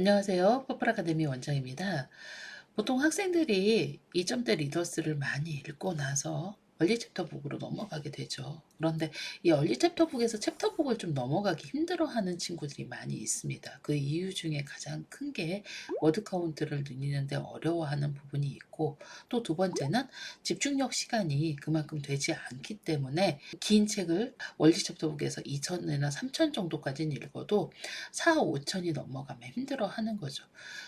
안녕하세요. 퍼플 아카데미 원장입니다. 보통 학생들이 2점대 리더스를 많이 읽고 나서 얼리 챕터북으로 넘어가게 되죠. 그런데 이 얼리 챕터북에서 챕터북을 좀 넘어가기 힘들어하는 친구들이 많이 있습니다. 그 이유 중에 가장 큰 게 워드 카운트를 늘리는데 어려워하는 부분이 있고, 또 두 번째는 집중력 시간이 그만큼 되지 않기 때문에 긴 책을 월리 챕터북에서 2천이나 3천 정도까지는 읽어도 4, 5천이 넘어가면 힘들어하는 거죠.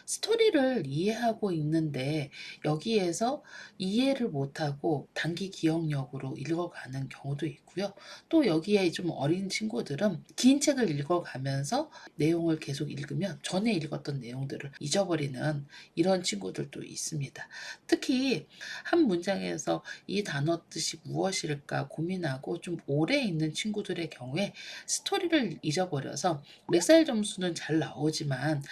스토리를 이해하고 있는데 여기에서 이해를 못하고 단기 기억력으로 읽어가는 경우도 있고요. 또 여기에 좀 어린 친구들은 긴 책을 읽어가면서 내용을 계속 읽으면 전에 읽었던 내용들을 잊어버리는 이런 친구들도 있습니다. 특히 한 문장에서 이 단어 뜻이 무엇일까 고민하고 좀 오래 있는 친구들의 경우에 스토리를 잊어버려서 렉사일 점수는 잘 나오지만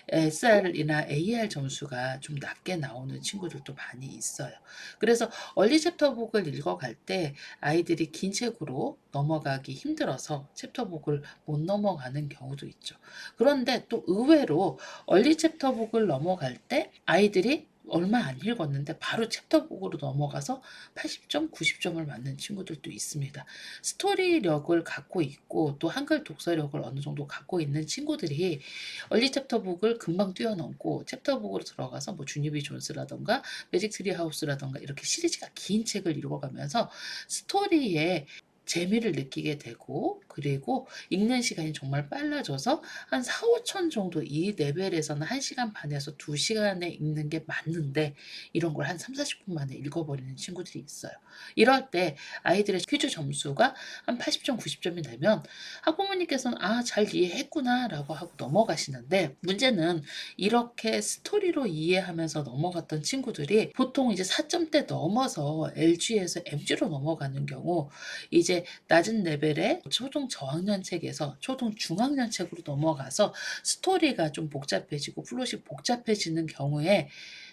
SR이나 AR 점수가 좀 낮게 나오는 친구들도 많이 있어요. 그래서 얼리 챕터북을 읽어갈 때 아이들이 긴 책으로 넘어가기 힘들어서 챕터북을 못 넘어가는 경우도 있죠. 그런데 또 의외로 얼리 챕터북을 넘어갈 때 아이들이 얼마 안 읽었는데 바로 챕터북으로 넘어가서 80점, 90점을 맞는 친구들도 있습니다. 스토리력을 갖고 있고 또 한글 독서력을 어느 정도 갖고 있는 친구들이 얼리 챕터북을 금방 뛰어넘고 챕터북으로 들어가서 뭐 주니비 존스라던가 매직 트리 하우스라던가 이렇게 시리즈가 긴 책을 읽어가면서 스토리에 재미를 느끼게 되고, 그리고 읽는 시간이 정말 빨라져서 한 4, 5천 정도, 이 레벨에서는 1시간 반에서 2시간에 읽는 게 맞는데 이런 걸 한 3, 40분 만에 읽어버리는 친구들이 있어요. 이럴 때 아이들의 퀴즈 점수가 한 80점, 90점이 되면 학부모님께서는 잘 이해했구나 라고 하고 넘어가시는데, 문제는 이렇게 스토리로 이해하면서 넘어갔던 친구들이 보통 이제 4점대 넘어서 LG에서 MG로 넘어가는 경우, 이제 낮은 레벨의 초등 저학년 책에서 초등 중학년 책으로 넘어가서 스토리가 좀 복잡해지고 플롯이 복잡해지는 경우에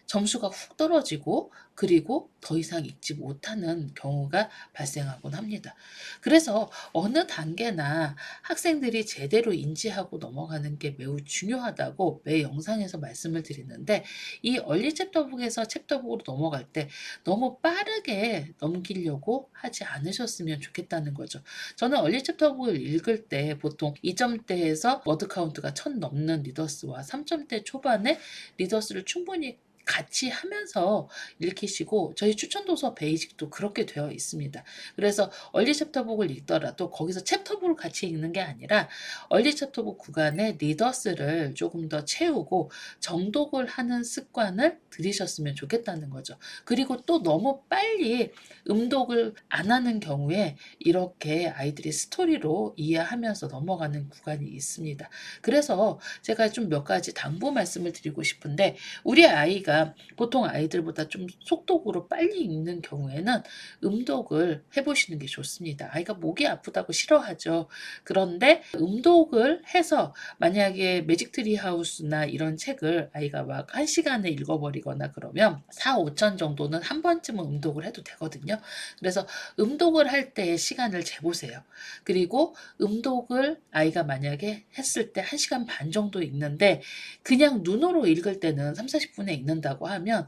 점수가 훅 떨어지고, 그리고 더 이상 읽지 못하는 경우가 발생하곤 합니다. 그래서 어느 단계나 학생들이 제대로 인지하고 넘어가는 게 매우 중요하다고 매 영상에서 말씀을 드리는데, 이 얼리 챕터북에서 챕터북으로 넘어갈 때 너무 빠르게 넘기려고 하지 않으셨으면 좋겠다는 거죠. 저는 얼리 챕터북을 읽을 때 보통 2점대에서 워드 카운트가 1000 넘는 리더스와 3점대 초반의 리더스를 충분히 같이 하면서 읽히시고, 저희 추천 도서 베이직도 그렇게 되어 있습니다. 그래서 얼리 챕터북을 읽더라도 거기서 챕터북을 같이 읽는 게 아니라 얼리 챕터북 구간의 리더스를 조금 더 채우고 정독을 하는 습관을 들이셨으면 좋겠다는 거죠. 그리고 또 너무 빨리 음독을 안 하는 경우에 이렇게 아이들이 스토리로 이해하면서 넘어가는 구간이 있습니다. 그래서 제가 좀 몇 가지 당부 말씀을 드리고 싶은데, 우리 아이가 보통 아이들보다 좀 속독으로 빨리 읽는 경우에는 음독을 해보시는 게 좋습니다. 아이가 목이 아프다고 싫어하죠. 그런데 음독을 해서 만약에 매직 트리 하우스나 이런 책을 아이가 막 1시간에 읽어버리거나 그러면 4, 5천 정도는 한 번쯤은 음독을 해도 되거든요. 그래서 음독을 할 때의 시간을 재보세요. 그리고 음독을 아이가 만약에 했을 때 1시간 반 정도 읽는데 그냥 눈으로 읽을 때는 3, 40분에 읽는다고 하면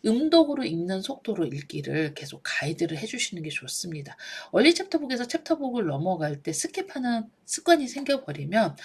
음독으로 읽는 속도로 읽기를 계속 가이드를 해주시는 게 좋습니다. 얼리 챕터북에서 챕터북을 넘어갈 때 스킵하는 습관이 생겨버리면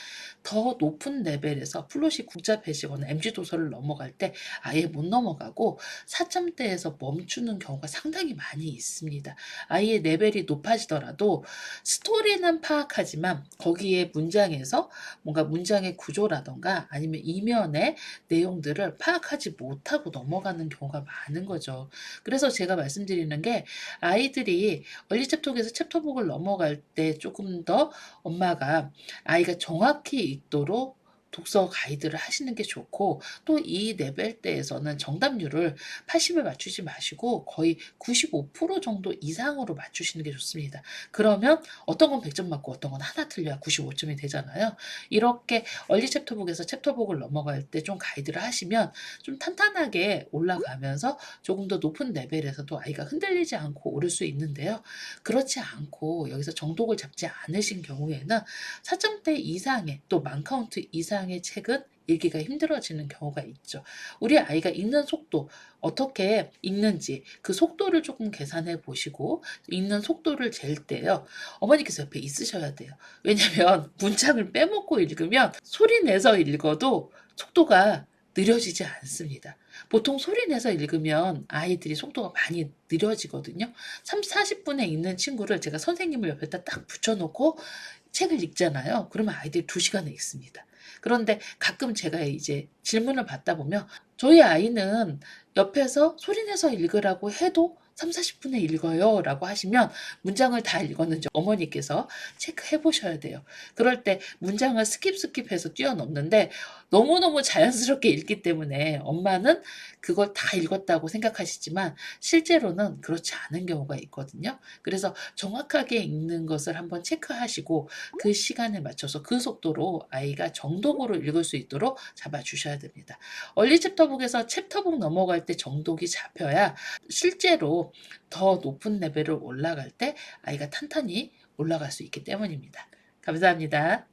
더 높은 레벨에서 플롯이 복잡해지거나 MG 도서를 넘어갈 때 아예 못 넘어가고 4점대에서 멈추는 경우가 상당히 많이 있습니다. 아이의 레벨이 높아지더라도 스토리는 파악하지만 거기에 문장에서 뭔가 문장의 구조라던가 아니면 이면의 내용들을 파악하지 못하고 넘어가는 경우가 많은 거죠. 그래서 제가 말씀드리는 게, 아이들이 얼리 챕터북에서 챕터북을 넘어갈 때 조금 더 엄마가 아이가 정확히 읽도록 독서 가이드를 하시는 게 좋고, 또 이 레벨대에서는 정답률을 80에 맞추지 마시고 거의 95% 정도 이상으로 맞추시는 게 좋습니다. 그러면 어떤 건 100점 맞고 어떤 건 하나 틀려야 95점이 되잖아요. 이렇게 얼리 챕터북에서 챕터북을 넘어갈 때 좀 가이드를 하시면 좀 탄탄하게 올라가면서 조금 더 높은 레벨에서도 아이가 흔들리지 않고 오를 수 있는데요. 그렇지 않고 여기서 정독을 잡지 않으신 경우에는 4점대 이상의 또 만 카운트 이상의 책은 읽기가 힘들어지는 경우가 있죠. 우리 아이가 읽는 속도, 어떻게 읽는지 그 속도를 조금 계산해 보시고 읽는 속도를 잴 때요. 어머니께서 옆에 있으셔야 돼요. 왜냐면 문장을 빼먹고 읽으면 소리 내서 읽어도 속도가 느려지지 않습니다. 보통 소리 내서 읽으면 아이들이 속도가 많이 느려지거든요. 40분에 읽는 친구를 제가 선생님을 옆에다 딱 붙여놓고 책을 읽잖아요. 그러면 아이들이 2시간에 읽습니다. 그런데 가끔 제가 이제 질문을 받다 보면 저희 아이는 옆에서 소리 내서 읽으라고 해도 30-40분에 읽어요 라고 하시면 문장을 다 읽었는지 어머니께서 체크해 보셔야 돼요. 그럴 때 문장을 스킵해서 뛰어넘는데 너무너무 자연스럽게 읽기 때문에 엄마는 그걸 다 읽었다고 생각하시지만 실제로는 그렇지 않은 경우가 있거든요. 그래서 정확하게 읽는 것을 한번 체크하시고 그 시간에 맞춰서 그 속도로 아이가 정독으로 읽을 수 있도록 잡아주셔야 됩니다. 얼리 챕터북에서 챕터북 넘어갈 때 정독이 잡혀야 실제로 더 높은 레벨을 올라갈 때 아이가 탄탄히 올라갈 수 있기 때문입니다. 감사합니다.